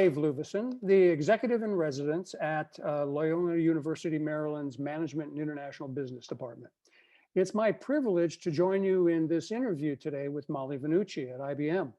Dave Luvison, the executive in residence at Loyola University, Maryland's Management and International Business Department. It's my privilege to join you in this interview today with Molly Vannucci at IBM.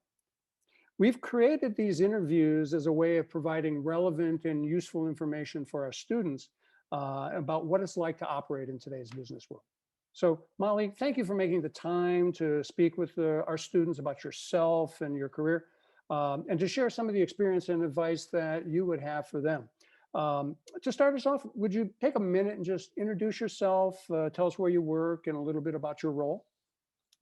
We've created these interviews as a way of providing relevant and useful information for our students about what it's like to operate in today's business world. So Molly, thank you for making the time to speak with our students about yourself and your career, and to share some of the experience and advice that you would have for them. To start us off, would you take a minute and just introduce yourself, tell us where you work and a little bit about your role?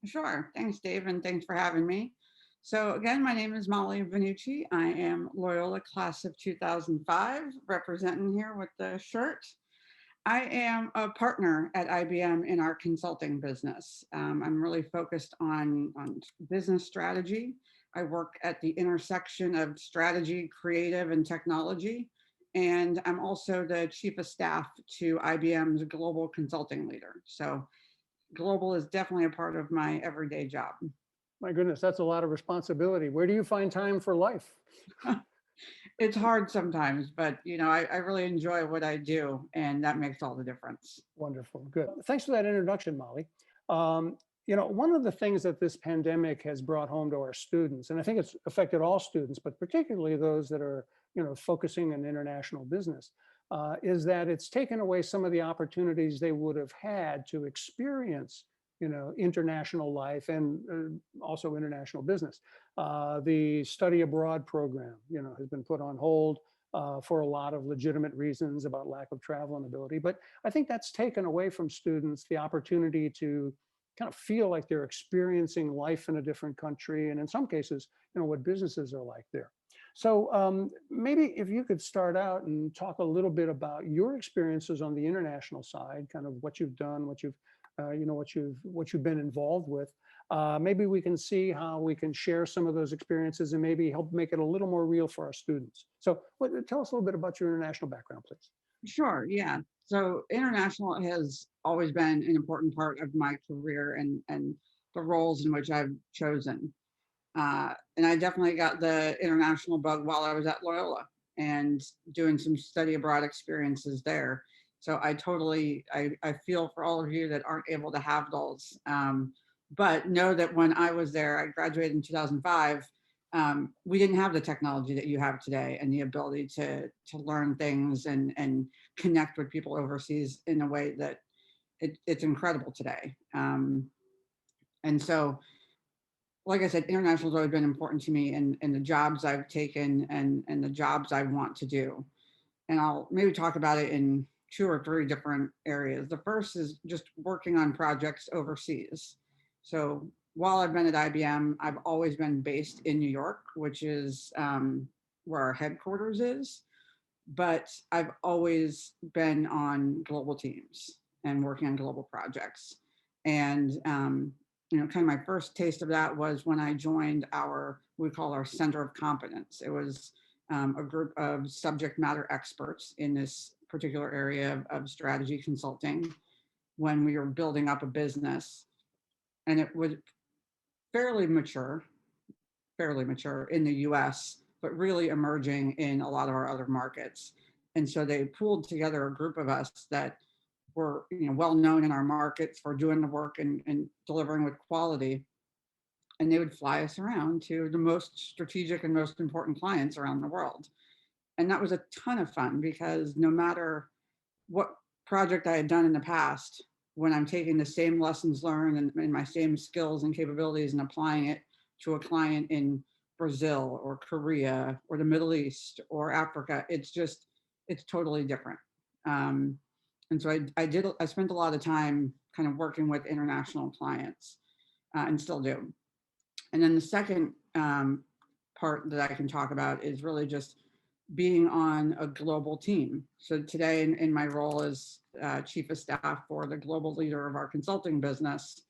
Sure. Thanks, Dave, and thanks for having me. So again, my name is Molly Vannucci. I am Loyola class of 2005, representing here with the shirt. I am a partner at IBM in our consulting business. I'm really focused on business strategy. I work at the intersection of strategy, creative, and technology. And I'm also the chief of staff to IBM's global consulting leader. So global is definitely a part of my everyday job. My goodness, that's a lot of responsibility. Where do you find time for life? It's hard sometimes, but I really enjoy what I do, and that makes all the difference. Wonderful, good. Thanks for that introduction, Molly. One of the things that this pandemic has brought home to our students, and I think it's affected all students, but particularly those that are, focusing on international business, is that it's taken away some of the opportunities they would have had to experience international life and also international business. The study abroad program, has been put on hold for a lot of legitimate reasons about lack of travel and ability. But I think that's taken away from students the opportunity to kind of feel like they're experiencing life in a different country, and in some cases, what businesses are like there. So maybe if you could start out and talk a little bit about your experiences on the international side, kind of what you've done, what you've been involved with. Maybe we can see how we can share some of those experiences and maybe help make it a little more real for our students. So tell us a little bit about your international background, please. Sure, yeah. So international has always been an important part of my career and the roles in which I've chosen. And I definitely got the international bug while I was at Loyola and doing some study abroad experiences there. So I feel for all of you that aren't able to have those. But know that when I was there, I graduated in 2005, we didn't have the technology that you have today and the ability to learn things and connect with people overseas in a way that it's incredible today. And so, like I said, international has always been important to me in the jobs I've taken and the jobs I want to do. And I'll maybe talk about it in 2 or 3 different areas. The first is just working on projects overseas. So while I've been at IBM, I've always been based in New York, which is where our headquarters is. But I've always been on global teams and working on global projects. And kind of my first taste of that was when I joined we call our Center of Competence. It was a group of subject matter experts in this particular area of strategy consulting when we were building up a business. And it was fairly mature in the US, but really emerging in a lot of our other markets. And so they pooled together a group of us that were well known in our markets for doing the work and delivering with quality. And they would fly us around to the most strategic and most important clients around the world. And that was a ton of fun because no matter what project I had done in the past, when I'm taking the same lessons learned and my same skills and capabilities and applying it to a client in Brazil or Korea or the Middle East or Africa, it's totally different. And so I spent a lot of time kind of working with international clients and still do. And then the second part that I can talk about is really just being on a global team. So today in my role as chief of staff for the global leader of our consulting business,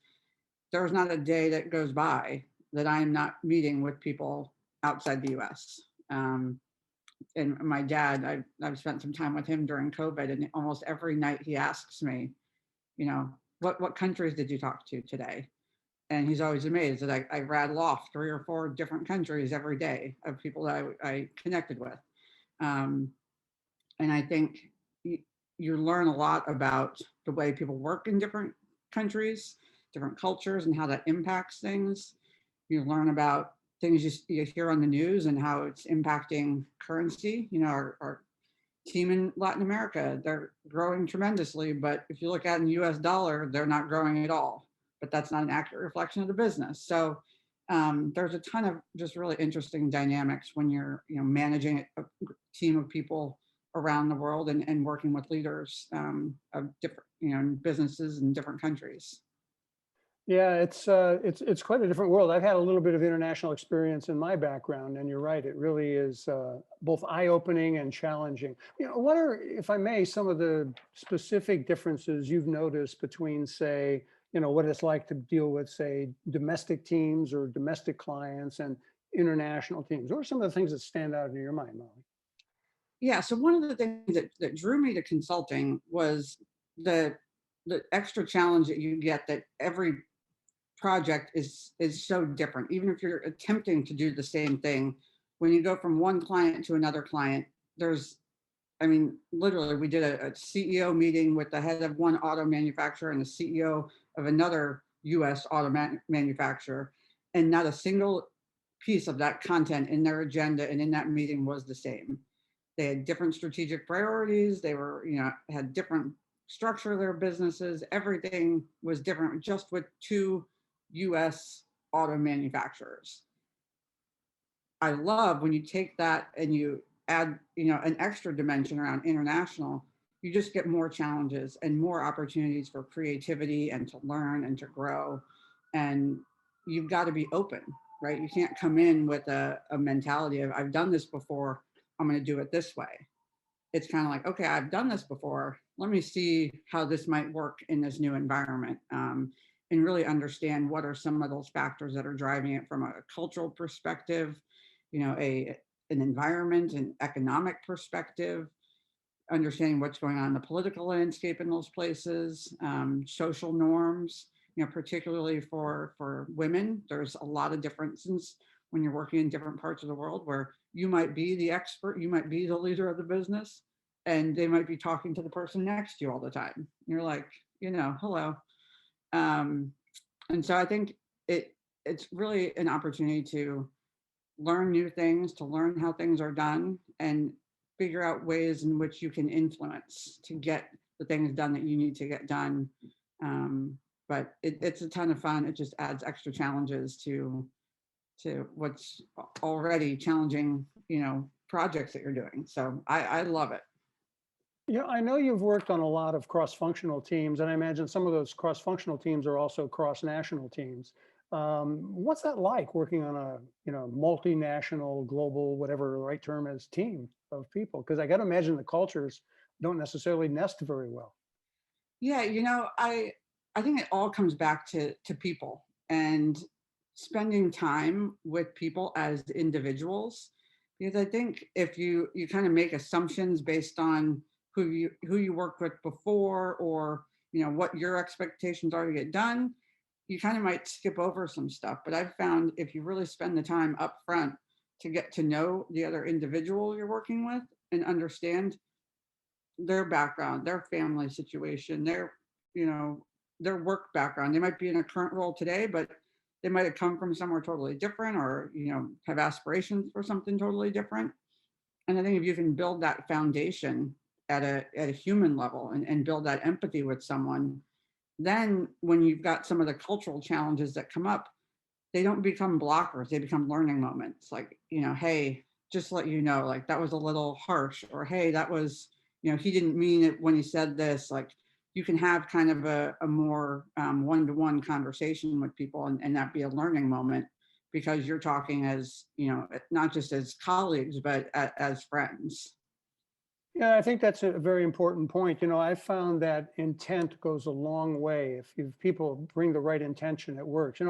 there's not a day that goes by that I'm not meeting with people outside the US. And my dad, I've spent some time with him during COVID, and almost every night he asks me, what countries did you talk to today? And he's always amazed that I rattle off 3 or 4 different countries every day of people that I connected with. Um, and I think you, you learn a lot about the way people work in different countries, different cultures, and how that impacts things. You learn about things you hear on the news and how it's impacting currency. Our team in Latin America, they're growing tremendously, but if you look at in the US dollar, they're not growing at all. But that's not an accurate reflection of the business. So there's a ton of just really interesting dynamics when you're managing a team of people around the world and working with leaders of different businesses in different countries. Yeah, it's quite a different world. I've had a little bit of international experience in my background, and you're right, it really is both eye-opening and challenging. What are, if I may, some of the specific differences you've noticed between, say, what it's like to deal with, say, domestic teams or domestic clients and international teams? What are some of the things that stand out in your mind, Molly? Yeah, so one of the things that drew me to consulting was the the extra challenge that you get, that every project is so different. Even if you're attempting to do the same thing, when you go from one client to another client, there's, I mean, literally, we did a CEO meeting with the head of one auto manufacturer and the CEO of another US auto manufacturer, and not a single piece of that content in their agenda and in that meeting was the same. They had different strategic priorities. They were, had different structure of their businesses. Everything was different just with two US auto manufacturers. I love when you take that and you add, an extra dimension around international, you just get more challenges and more opportunities for creativity and to learn and to grow. And you've got to be open, right? You can't come in with a mentality of, I've done this before, I'm going to do it this way. It's kind of like, okay, I've done this before. Let me see how this might work in this new environment, and really understand what are some of those factors that are driving it from a cultural perspective, a an environment and economic perspective, understanding what's going on in the political landscape in those places, social norms. Particularly for women, there's a lot of differences when you're working in different parts of the world where you might be the expert, you might be the leader of the business, and they might be talking to the person next to you all the time. You're like, hello. Um, and so I think it's really an opportunity to learn new things, to learn how things are done, and figure out ways in which you can influence to get the things done that you need to get done. But it's a ton of fun. It just adds extra challenges to what's already challenging, projects that you're doing. So I love it. Yeah, I know you've worked on a lot of cross-functional teams, and I imagine some of those cross-functional teams are also cross-national teams. What's that like working on a, multinational, global, whatever the right term is, team of people? Because I got to imagine the cultures don't necessarily nest very well. Yeah, I think it all comes back to people and spending time with people as individuals. Because I think if you kind of make assumptions based on who you worked with before, or what your expectations are to get done, you kind of might skip over some stuff. But I've found if you really spend the time up front to get to know the other individual you're working with and understand their background, their family situation, you know, their work background. They might be in a current role today, but they might have come from somewhere totally different, or have aspirations for something totally different. And I think if you can build that foundation at a human level, and build that empathy with someone, then when you've got some of the cultural challenges that come up, they don't become blockers, they become learning moments. Like, hey, just to let you know, like that was a little harsh, or hey, that was, he didn't mean it when he said this. Like, you can have kind of a more one-to-one conversation with people, and that be a learning moment, because you're talking as, not just as colleagues, but as friends. Yeah, I think that's a very important point. I found that intent goes a long way. If people bring the right intention, it works.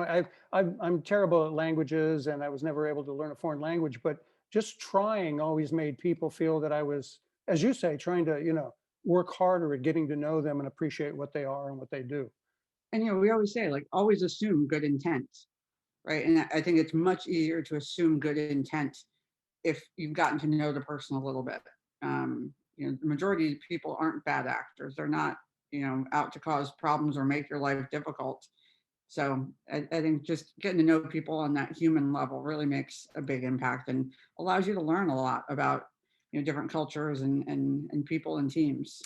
I'm terrible at languages, and I was never able to learn a foreign language, but just trying always made people feel that I was, as you say, trying to, work harder at getting to know them and appreciate what they are and what they do. And, we always say, like, always assume good intent, right? And I think it's much easier to assume good intent if you've gotten to know the person a little bit. The majority of people aren't bad actors. They're not, out to cause problems or make your life difficult. So I think just getting to know people on that human level really makes a big impact and allows you to learn a lot about, different cultures and people and teams.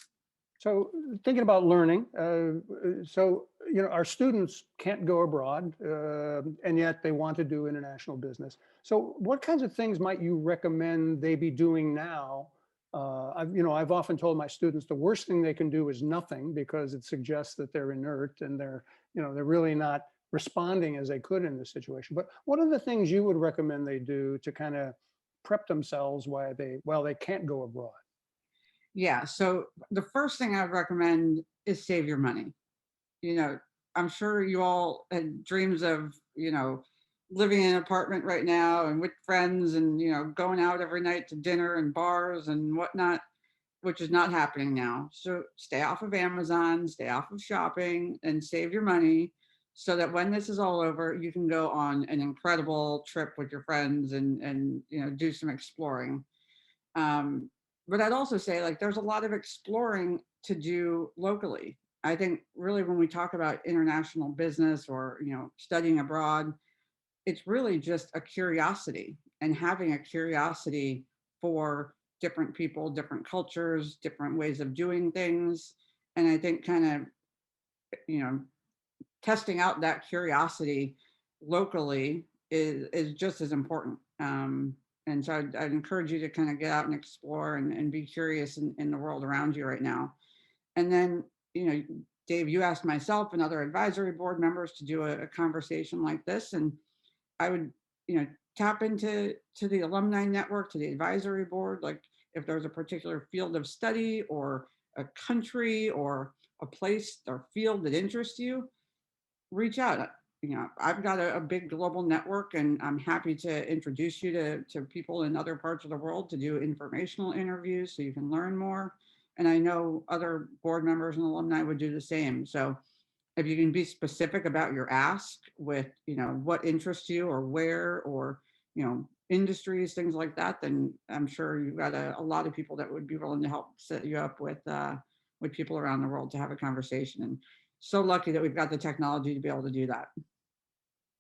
So thinking about learning, our students can't go abroad, and yet they want to do international business. So what kinds of things might you recommend they be doing now? I've often told my students the worst thing they can do is nothing, because it suggests that they're inert and they're really not responding as they could in this situation. But what are the things you would recommend they do to kind of prep themselves while they can't go abroad? Yeah. So the first thing I'd recommend is save your money. you know, I'm sure you all had dreams of, living in an apartment right now and with friends and, going out every night to dinner and bars and whatnot, which is not happening now. So stay off of Amazon, stay off of shopping and save your money so that when this is all over, you can go on an incredible trip with your friends and do some exploring. Um, but I'd also say, like, there's a lot of exploring to do locally. I think really when we talk about international business or, studying abroad, it's really just a curiosity and having a curiosity for different people, different cultures, different ways of doing things. And I think kind of, you know, testing out that curiosity locally is just as important. And so I'd encourage you to kind of get out and explore and be curious in the world around you right now. And then, Dave, you asked myself and other advisory board members to do a conversation like this, and I would, tap into the alumni network, to the advisory board, like if there's a particular field of study or a country or a place or field that interests you, reach out. I've got a big global network, and I'm happy to introduce you to people in other parts of the world to do informational interviews so you can learn more. And I know other board members and alumni would do the same. So if you can be specific about your ask with, what interests you or where or, industries, things like that, then I'm sure you've got a lot of people that would be willing to help set you up with people around the world to have a conversation. And so lucky that we've got the technology to be able to do that.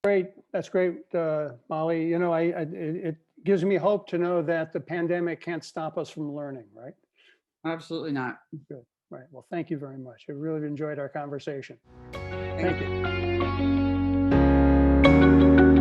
Great. That's great, Molly. It gives me hope to know that the pandemic can't stop us from learning, right? Absolutely not. Good. Right. Well, thank you very much. I really enjoyed our conversation. Thank Thank you. you.